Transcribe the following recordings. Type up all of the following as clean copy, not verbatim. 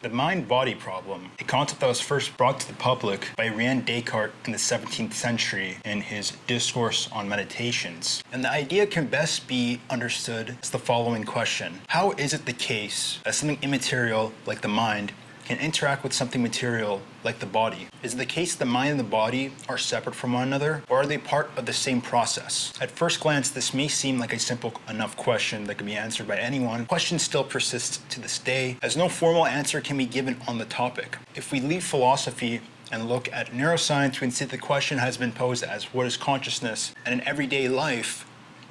The mind-body problem, a concept that was first brought to the public by René Descartes in the 17th century in his Discourse on Meditations. And the idea can best be understood as the following question. How is it the case that something immaterial, like the mind, can interact with something material, like the body? Is it the case that the mind and the body are separate from one another, or are they part of the same process? At first glance, this may seem like a simple enough question that can be answered by anyone. The question still persists to this day, as no formal answer can be given on the topic. If we leave philosophy and look at neuroscience, we can see the question has been posed as what is consciousness? And in everyday life,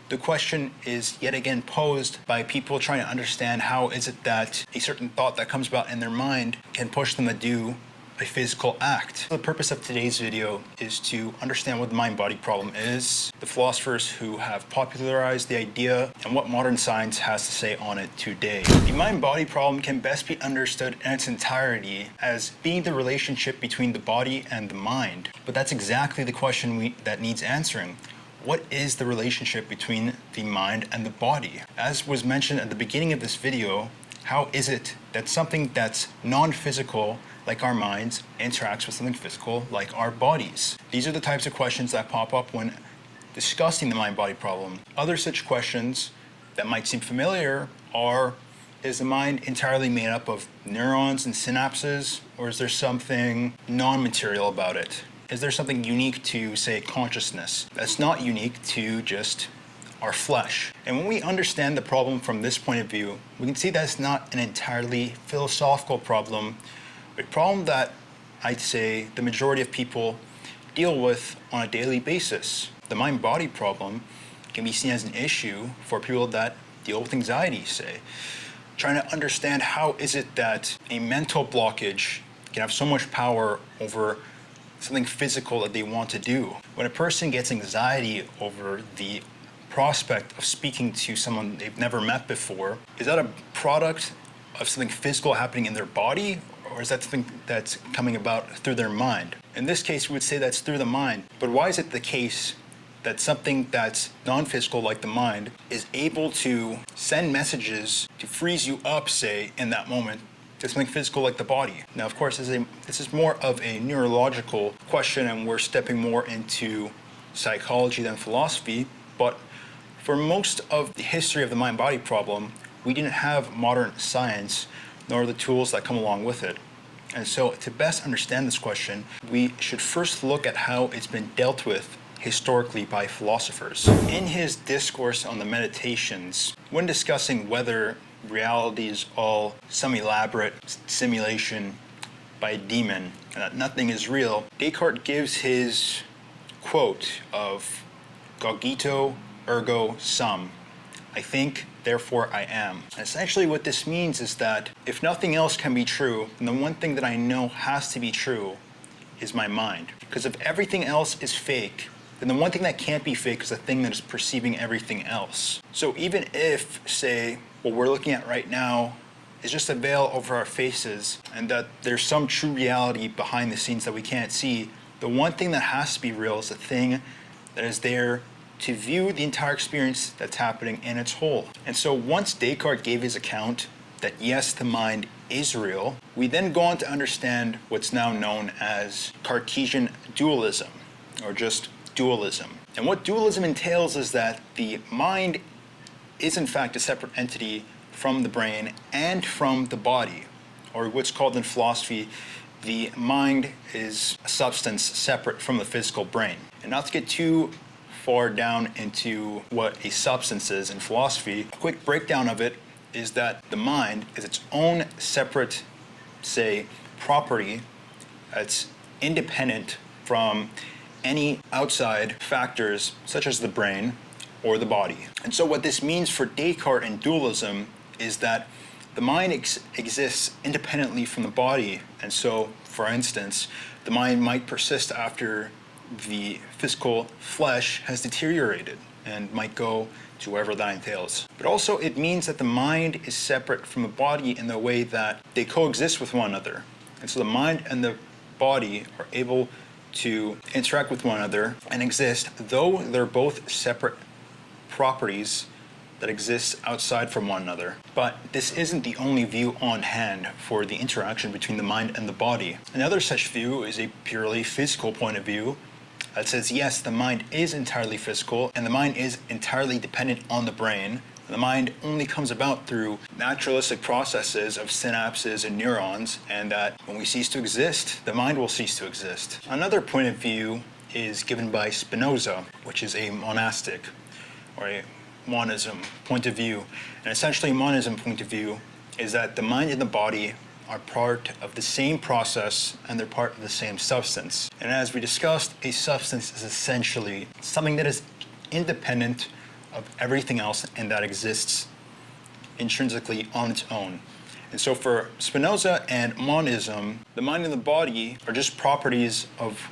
the question is yet again posed by people trying to understand how is it that a certain thought that comes about in their mind can push them to do a physical act. The purpose of today's video is to understand what the mind-body problem is, the philosophers who have popularized the idea, and what modern science has to say on it today. The mind-body problem can best be understood in its entirety as being the relationship between the body and the mind. But that's exactly the question that needs answering. What is the relationship between the mind and the body? As was mentioned at the beginning of this video, how is it that something that's non-physical, like our minds, interacts with something physical, like our bodies? These are the types of questions that pop up when discussing the mind-body problem. Other such questions that might seem familiar are, is the mind entirely made up of neurons and synapses, or is there something non-material about it? Is there something unique to, say, consciousness that's not unique to just our flesh? And when we understand the problem from this point of view, we can see that it's not an entirely philosophical problem, but a problem that I'd say the majority of people deal with on a daily basis. The mind-body problem can be seen as an issue for people that deal with anxiety, say, trying to understand how is it that a mental blockage can have so much power over something physical that they want to do. When a person gets anxiety over the prospect of speaking to someone they've never met before, is that a product of something physical happening in their body, or is that something that's coming about through their mind? In this case, we would say that's through the mind. But why is it the case that something that's non-physical, like the mind, is able to send messages to freeze you up, say, in that moment, to something physical like the body? Now, of course, this is more of a neurological question, and we're stepping more into psychology than philosophy, but for most of the history of the mind-body problem, we didn't have modern science, nor the tools that come along with it. And so to best understand this question, we should first look at how it's been dealt with historically by philosophers. In his Discourse on the Meditations, when discussing whether reality is all some elaborate simulation by a demon and that nothing is real, Descartes gives his quote of cogito ergo sum. I think, therefore I am. And essentially what this means is that if nothing else can be true, then the one thing that I know has to be true is my mind. Because if everything else is fake, then the one thing that can't be fake is the thing that is perceiving everything else. So even if, say, what we're looking at right now is just a veil over our faces, and that there's some true reality behind the scenes that we can't see, the one thing that has to be real is the thing that is there to view the entire experience that's happening in its whole. And so once Descartes gave his account that yes, the mind is real, we then go on to understand what's now known as Cartesian dualism, or just dualism. And what dualism entails is that the mind is in fact a separate entity from the brain and from the body, or what's called in philosophy, the mind is a substance separate from the physical brain. And not to get too far down into what a substance is in philosophy, a quick breakdown of it is that the mind is its own separate, say, property that's independent from any outside factors such as the brain or the body. And so what this means for Descartes and dualism is that the mind exists independently from the body. And so, for instance, the mind might persist after the physical flesh has deteriorated and might go to wherever that entails. But also it means that the mind is separate from the body in the way that they coexist with one another. And so the mind and the body are able to interact with one another and exist, though they're both separate properties that exists outside from one another. But this isn't the only view on hand for the interaction between the mind and the body. Another such view is a purely physical point of view that says, yes, the mind is entirely physical and the mind is entirely dependent on the brain. The mind only comes about through naturalistic processes of synapses and neurons, and that when we cease to exist, the mind will cease to exist. Another point of view is given by Spinoza, which is a monastic or a monism point of view. And essentially, monism point of view is that the mind and the body are part of the same process and they're part of the same substance. And as we discussed, a substance is essentially something that is independent of everything else and that exists intrinsically on its own. And so for Spinoza and monism, the mind and the body are just properties of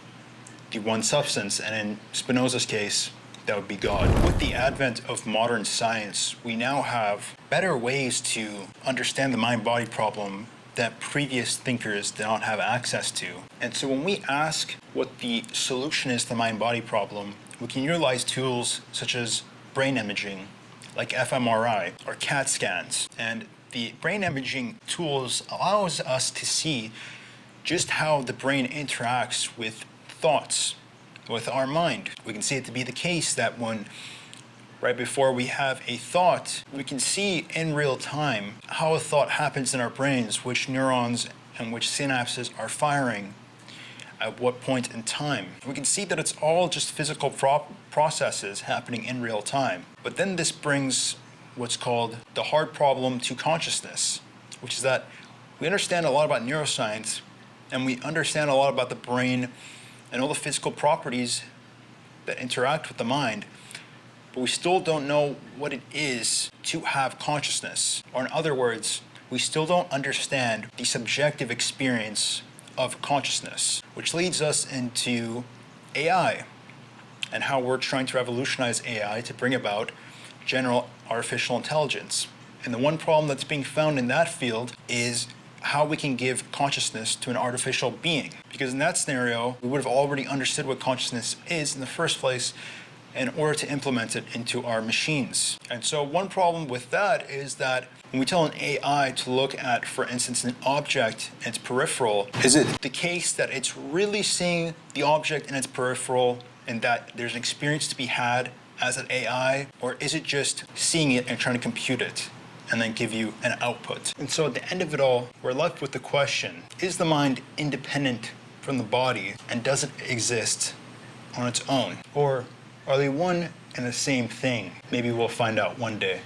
the one substance, and in Spinoza's case, that would be God. With the advent of modern science, we now have better ways to understand the mind-body problem that previous thinkers did not have access to. And so when we ask what the solution is to the mind-body problem, we can utilize tools such as brain imaging, like fMRI or CAT scans. And the brain imaging tools allows us to see just how the brain interacts with thoughts, with our mind. We can see it to be the case that when right before we have a thought, we can see in real time how a thought happens in our brains, which neurons and which synapses are firing at what point in time. We can see that it's all just physical processes happening in real time. But then this brings what's called the hard problem to consciousness, which is that we understand a lot about neuroscience and we understand a lot about the brain and all the physical properties that interact with the mind, but we still don't know what it is to have consciousness. Or in other words, we still don't understand the subjective experience of consciousness, which leads us into AI and how we're trying to revolutionize AI to bring about general artificial intelligence. And the one problem that's being found in that field is how we can give consciousness to an artificial being. Because in that scenario, we would have already understood what consciousness is in the first place in order to implement it into our machines. And so one problem with that is that when we tell an AI to look at, for instance, an object in its peripheral, is it the case that it's really seeing the object in its peripheral and that there's an experience to be had as an AI, or is it just seeing it and trying to compute it and then give you an output? And so at the end of it all, we're left with the question, is the mind independent from the body and does it exist on its own? Or are they one and the same thing? Maybe we'll find out one day.